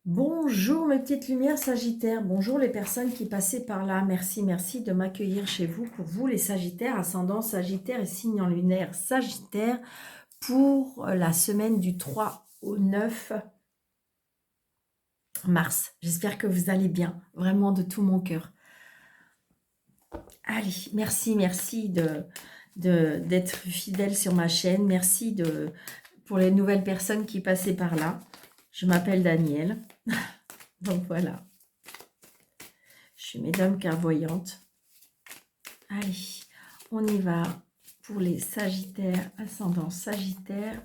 Bonjour mes petites lumières Sagittaires, bonjour les personnes qui passaient par là, merci de m'accueillir chez vous. Pour vous les Sagittaires, ascendant Sagittaire et signe en lunaire Sagittaire, pour la semaine du 3 au 9 mars. J'espère que vous allez bien, vraiment de tout mon cœur. Allez, merci d'être fidèle sur ma chaîne, merci pour les nouvelles personnes qui passaient par là. Je m'appelle Danielle, donc voilà. Je suis médium clairvoyante. Allez, on y va pour les Sagittaires, ascendant Sagittaire,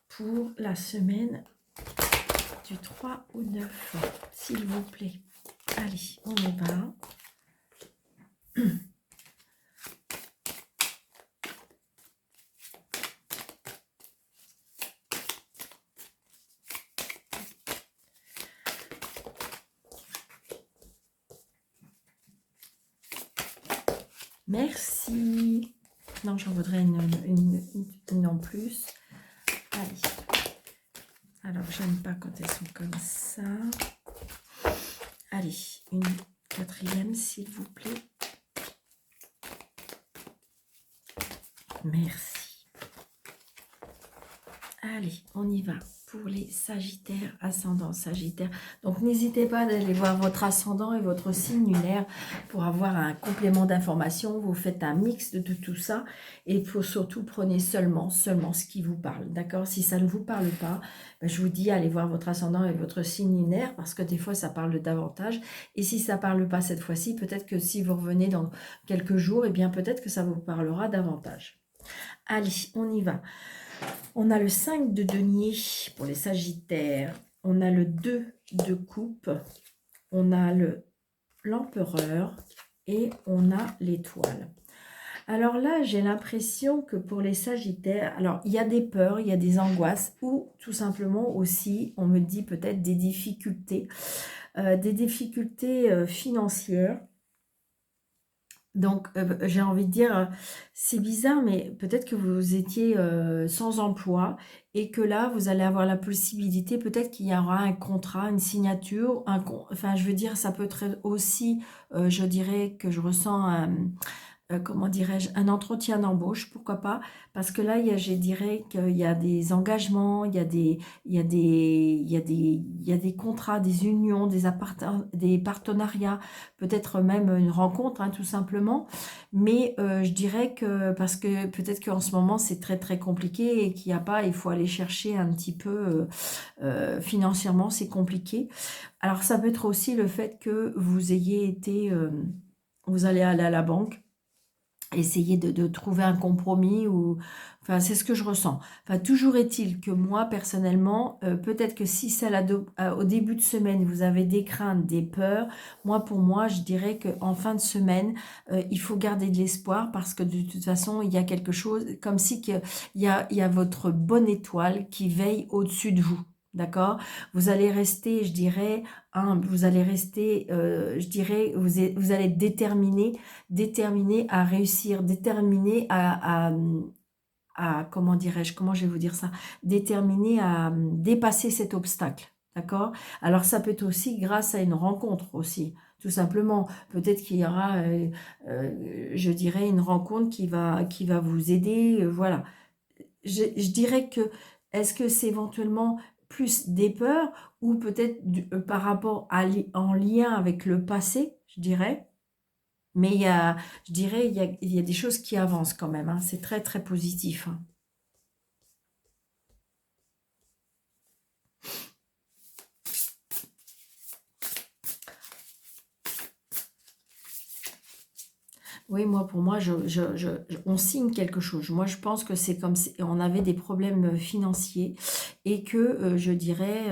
pour la semaine du 3 au 9, s'il vous plaît. Allez, on y va. Merci. Non, j'en voudrais une en plus. Allez. Alors, j'aime pas quand elles sont comme ça. Allez, une quatrième, s'il vous plaît. Merci. Allez, on y va pour les Sagittaires, ascendant Sagittaire. Donc, n'hésitez pas d'aller voir votre ascendant et votre signe lunaire pour avoir un complément d'information. Vous faites un mix de tout ça et il faut surtout prenez seulement ce qui vous parle. D'accord? Si ça ne vous parle pas, ben, je vous dis allez voir votre ascendant et votre signe lunaire parce que des fois ça parle davantage. Et si ça ne parle pas cette fois-ci, peut-être que si vous revenez dans quelques jours, eh bien peut-être que ça vous parlera davantage. Allez, on y va. On a le 5 de denier pour les Sagittaires. On a le 2 de coupe. On a l'empereur et on a l'étoile. Alors là, j'ai l'impression que pour les Sagittaires, alors il y a des peurs, il y a des angoisses ou tout simplement aussi, on me dit peut-être des difficultés financières. Donc, j'ai envie de dire, c'est bizarre, mais peut-être que vous étiez sans emploi et que là, vous allez avoir la possibilité, peut-être qu'il y aura un contrat, une signature, enfin, je veux dire, ça peut être aussi, je dirais que je ressens comment dirais-je, un entretien d'embauche, pourquoi pas, parce que là, je dirais qu'il y a des engagements, il y a des contrats, des unions, des partenariats, peut-être même une rencontre, hein, tout simplement, mais je dirais que, parce que peut-être qu'en ce moment, c'est très très compliqué et qu'il n'y a pas, il faut aller chercher un petit peu, financièrement, c'est compliqué. Alors, ça peut être aussi le fait que vous ayez été, vous allez aller à la banque, essayer de trouver un compromis ou enfin c'est ce que je ressens. Enfin toujours est-il que moi personnellement peut-être que si c'est au début de semaine vous avez des craintes, des peurs, pour moi je dirais que en fin de semaine il faut garder de l'espoir parce que de toute façon il y a quelque chose comme si il y a votre bonne étoile qui veille au-dessus de vous. D'accord? Vous allez rester, je dirais, vous allez rester, je dirais, vous allez être déterminé à réussir, déterminé comment dirais-je, comment je vais vous dire ça, déterminé à dépasser cet obstacle, d'accord? Alors ça peut être aussi grâce à une rencontre aussi, tout simplement. Peut-être qu'il y aura, je dirais, une rencontre qui va vous aider, voilà. Je dirais que, est-ce que c'est éventuellement plus des peurs ou peut-être par rapport en lien avec le passé, je dirais. Mais je dirais, il y a des choses qui avancent quand même, hein. C'est très, très positif, hein. Oui, pour moi, on signe quelque chose. Moi, je pense que c'est comme si on avait des problèmes financiers et que je dirais,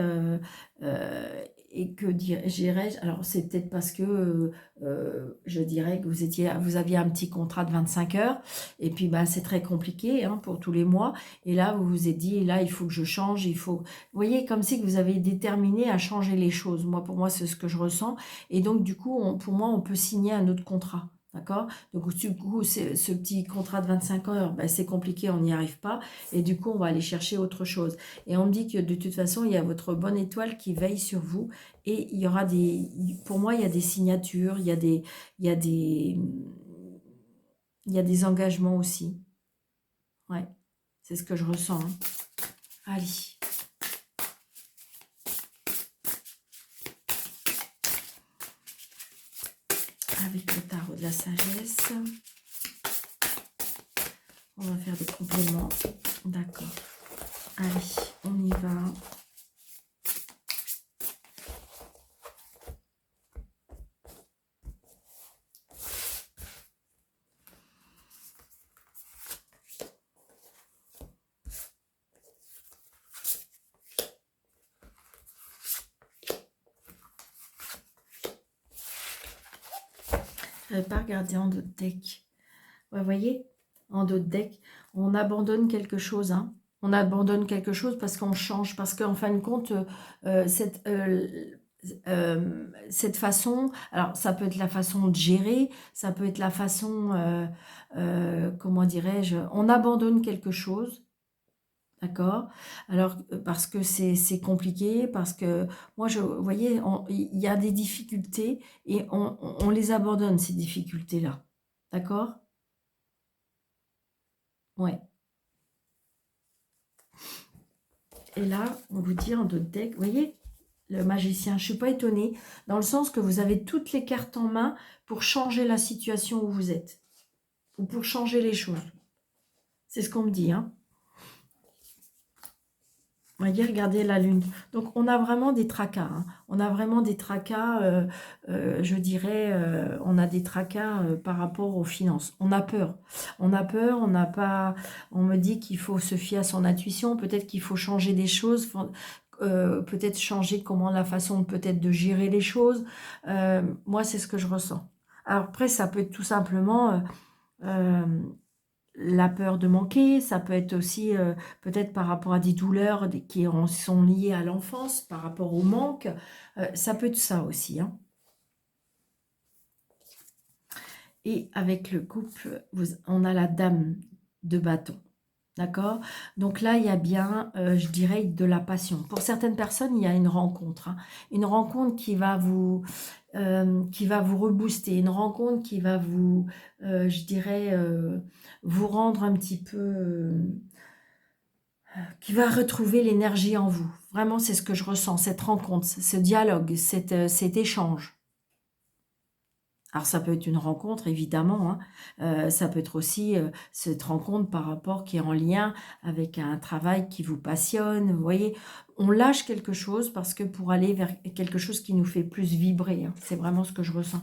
et que dirais-je, alors c'est peut-être parce que je dirais que vous aviez un petit contrat de 25 heures et puis bah, c'est très compliqué hein, pour tous les mois. Et là, vous vous êtes dit, là, il faut que je change, il faut. Vous voyez, comme si que vous avez déterminé à changer les choses. Pour moi, c'est ce que je ressens. Et donc, du coup, pour moi, on peut signer un autre contrat. D'accord? Donc, du coup, ce petit contrat de 25 heures, ben, c'est compliqué, on n'y arrive pas. Et du coup, on va aller chercher autre chose. Et on me dit que de toute façon, il y a votre bonne étoile qui veille sur vous. Et il y aura des... Pour moi, il y a des signatures, il y a des, il y a des engagements aussi. Ouais, c'est ce que je ressens, hein. Allez. Avec le tarot de la sagesse. On va faire des compléments. D'accord. Allez, on y va. Je n'avais pas regardé en d'autres decks. Ouais, vous voyez, en d'autres decks, on abandonne quelque chose, hein. On abandonne quelque chose parce qu'on change, parce qu'en fin de compte, cette façon, alors ça peut être la façon de gérer, ça peut être la façon, comment dirais-je, on abandonne quelque chose, d'accord? Alors, parce que c'est compliqué, parce que moi, vous voyez, il y a des difficultés et on les abandonne, ces difficultés-là, d'accord? Ouais. Et là, on vous dit en d'autres decks, vous voyez, le magicien, je ne suis pas étonnée, dans le sens que vous avez toutes les cartes en main pour changer la situation où vous êtes, ou pour changer les choses. C'est ce qu'on me dit, hein. Vous voyez, regardez la lune. Donc, on a vraiment des tracas, hein. On a vraiment des tracas, je dirais, on a des tracas par rapport aux finances. On a peur. On a peur, on n'a pas... On me dit qu'il faut se fier à son intuition. Peut-être qu'il faut changer des choses. Peut-être changer comment la façon peut-être de gérer les choses. Moi, c'est ce que je ressens. Alors après, ça peut être tout simplement... euh, la peur de manquer, ça peut être aussi peut-être par rapport à des douleurs qui sont liées à l'enfance, par rapport au manque. Ça peut être ça aussi, hein. Et avec le couple, on a la dame de bâton. D'accord? Donc là, il y a bien, je dirais, de la passion. Pour certaines personnes, il y a une rencontre, hein. Une rencontre qui va vous rebooster. Une rencontre qui va vous, je dirais, vous rendre un petit peu... qui va retrouver l'énergie en vous. Vraiment, c'est ce que je ressens, cette rencontre, ce dialogue, cet échange. Alors, ça peut être une rencontre, évidemment, hein. Ça peut être aussi cette rencontre par rapport qui est en lien avec un travail qui vous passionne. Vous voyez, on lâche quelque chose parce que pour aller vers quelque chose qui nous fait plus vibrer, hein. C'est vraiment ce que je ressens.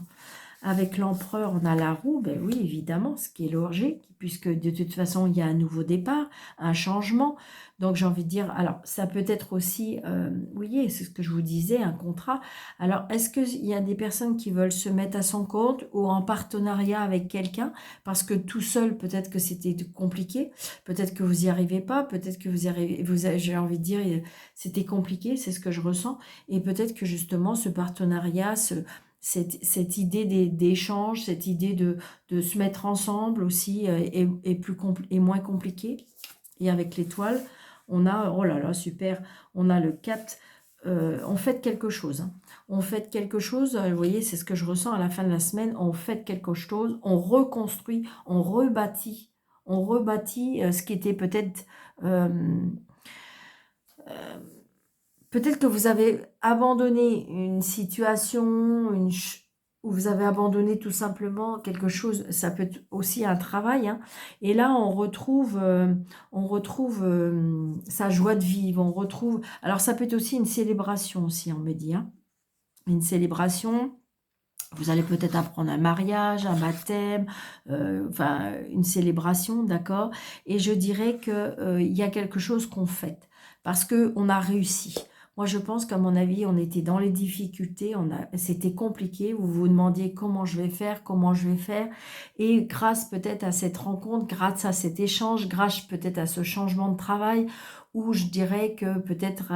Avec l'empereur, on a la roue, ben oui, évidemment, ce qui est logique, puisque de toute façon, il y a un nouveau départ, un changement. Donc, j'ai envie de dire, alors, ça peut être aussi, oui, c'est ce que je vous disais, un contrat. Alors, est-ce qu'il y a des personnes qui veulent se mettre à son compte ou en partenariat avec quelqu'un? Parce que tout seul, peut-être que c'était compliqué, peut-être que vous n'y arrivez pas, peut-être que vous y arrivez, j'ai envie de dire, c'était compliqué, c'est ce que je ressens. Et peut-être que justement, ce partenariat, cette idée d'échange, cette idée de se mettre ensemble aussi est moins compliquée. Et avec l'étoile, on a, oh là là, super, on a le 4, on fête quelque chose, hein. On fête quelque chose, vous voyez, c'est ce que je ressens à la fin de la semaine, on fête quelque chose, on reconstruit, on rebâtit ce qui était peut-être... peut-être que vous avez abandonné une situation, où vous avez abandonné tout simplement quelque chose, ça peut être aussi un travail, hein. Et là, on retrouve sa joie de vivre, on retrouve... Alors, ça peut être aussi une célébration, aussi, on me dit, hein. Une célébration, vous allez peut-être apprendre un mariage, un baptême, enfin, une célébration, d'accord? Et je dirais qu'il y a quelque chose qu'on fête, parce qu'on a réussi. Moi, je pense qu'à mon avis, on était dans les difficultés, c'était compliqué, vous vous demandiez comment je vais faire, et grâce peut-être à cette rencontre, grâce à cet échange, grâce peut-être à ce changement de travail, ou je dirais que peut-être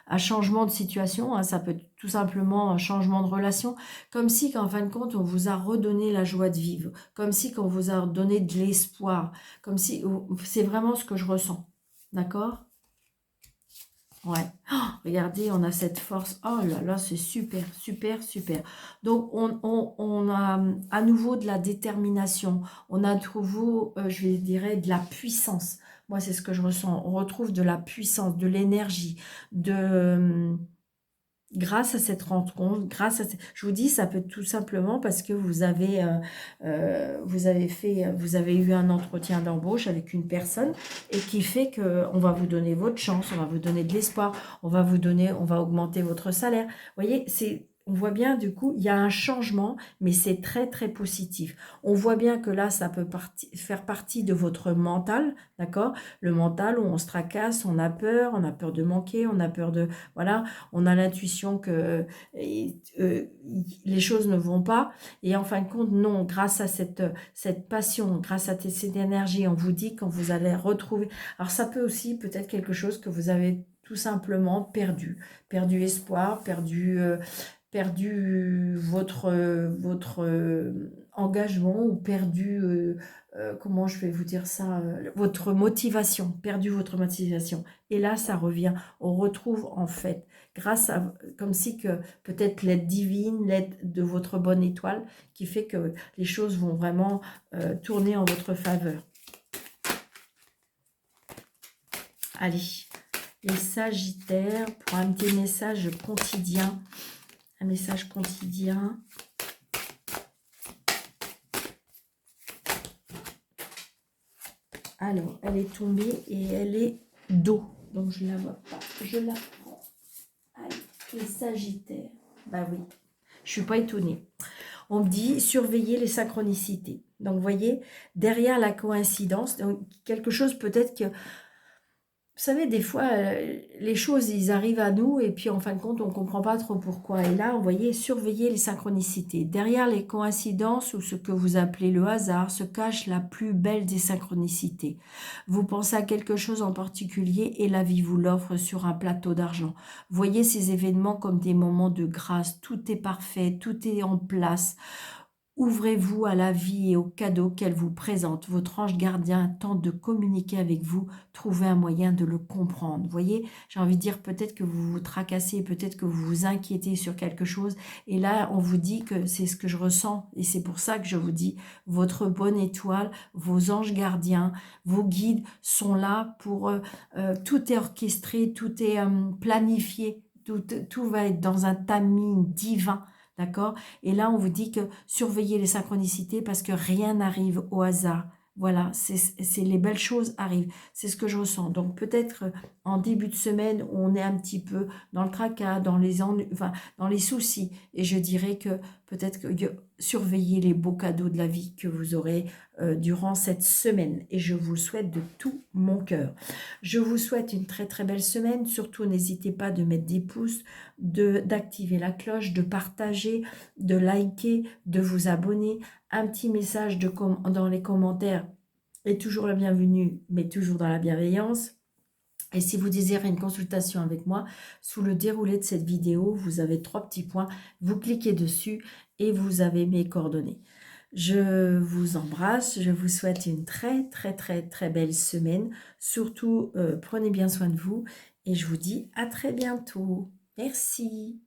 un changement de situation, hein, ça peut être tout simplement un changement de relation, comme si qu'en fin de compte, on vous a redonné la joie de vivre, comme si qu'on vous a donné de l'espoir, comme si, c'est vraiment ce que je ressens, d'accord? Ouais. Oh, regardez, on a cette force. Oh là là, c'est super, super, super. Donc, on a à nouveau de la détermination. On a à nouveau, je vais dire, de la puissance. Moi, c'est ce que je ressens. On retrouve de la puissance, de l'énergie, de... Grâce à cette rencontre, je vous dis, ça peut être tout simplement parce que vous avez eu un entretien d'embauche avec une personne et qui fait que on va vous donner votre chance, on va vous donner de l'espoir, on va augmenter votre salaire. Vous voyez, on voit bien du coup, il y a un changement, mais c'est très très positif. On voit bien que là, ça peut faire partie de votre mental, d'accord? Le mental où on se tracasse, on a peur de manquer, on a peur de, voilà, on a l'intuition que les choses ne vont pas. Et en fin de compte, non, grâce à cette passion, grâce à cette énergie, on vous dit quand vous allez retrouver. Alors ça peut aussi peut-être quelque chose que vous avez tout simplement perdu espoir, perdu votre engagement ou perdu, comment je vais vous dire ça, votre motivation, perdu votre motivation. Et là, ça revient. On retrouve en fait, grâce à, comme si que peut-être l'aide divine, l'aide de votre bonne étoile, qui fait que les choses vont vraiment tourner en votre faveur. Allez, les Sagittaires, pour un petit message quotidien. Un message quotidien. Alors, elle est tombée et elle est dos. Donc, je ne la vois pas. Je la prends. Allez, les Sagittaires. Bah oui, je ne suis pas étonnée. On me dit surveiller les synchronicités. Donc, vous voyez, derrière la coïncidence, donc, quelque chose peut-être que... Vous savez, des fois, les choses, ils arrivent à nous et puis en fin de compte, on ne comprend pas trop pourquoi. Et là, vous voyez, surveiller les synchronicités. Derrière les coïncidences ou ce que vous appelez le hasard se cache la plus belle des synchronicités. Vous pensez à quelque chose en particulier et la vie vous l'offre sur un plateau d'argent. Voyez ces événements comme des moments de grâce. Tout est parfait, tout est en place. Ouvrez-vous à la vie et aux cadeaux qu'elle vous présente. Votre ange gardien tente de communiquer avec vous. Trouvez un moyen de le comprendre. Vous voyez, j'ai envie de dire peut-être que vous vous tracassez, peut-être que vous vous inquiétez sur quelque chose. Et là, on vous dit que c'est ce que je ressens. Et c'est pour ça que je vous dis, votre bonne étoile, vos anges gardiens, vos guides sont là pour... tout est orchestré, tout est planifié. Tout va être dans un timing divin. D'accord? Et là, on vous dit que surveillez les synchronicités parce que rien n'arrive au hasard. Voilà, c'est les belles choses arrivent. C'est ce que je ressens. Donc peut-être en début de semaine, on est un petit peu dans le tracas, enfin, dans les soucis. Et je dirais que peut-être que surveillez les beaux cadeaux de la vie que vous aurez durant cette semaine. Et je vous le souhaite de tout mon cœur. Je vous souhaite une très très belle semaine. Surtout, n'hésitez pas de mettre des pouces, d'activer la cloche, de partager, de liker, de vous abonner. Un petit message dans les commentaires est toujours le bienvenu, mais toujours dans la bienveillance. Et si vous désirez une consultation avec moi, sous le déroulé de cette vidéo, vous avez 3 petits points. Vous cliquez dessus et vous avez mes coordonnées. Je vous embrasse, je vous souhaite une très très très très belle semaine. Surtout, prenez bien soin de vous et je vous dis à très bientôt. Merci.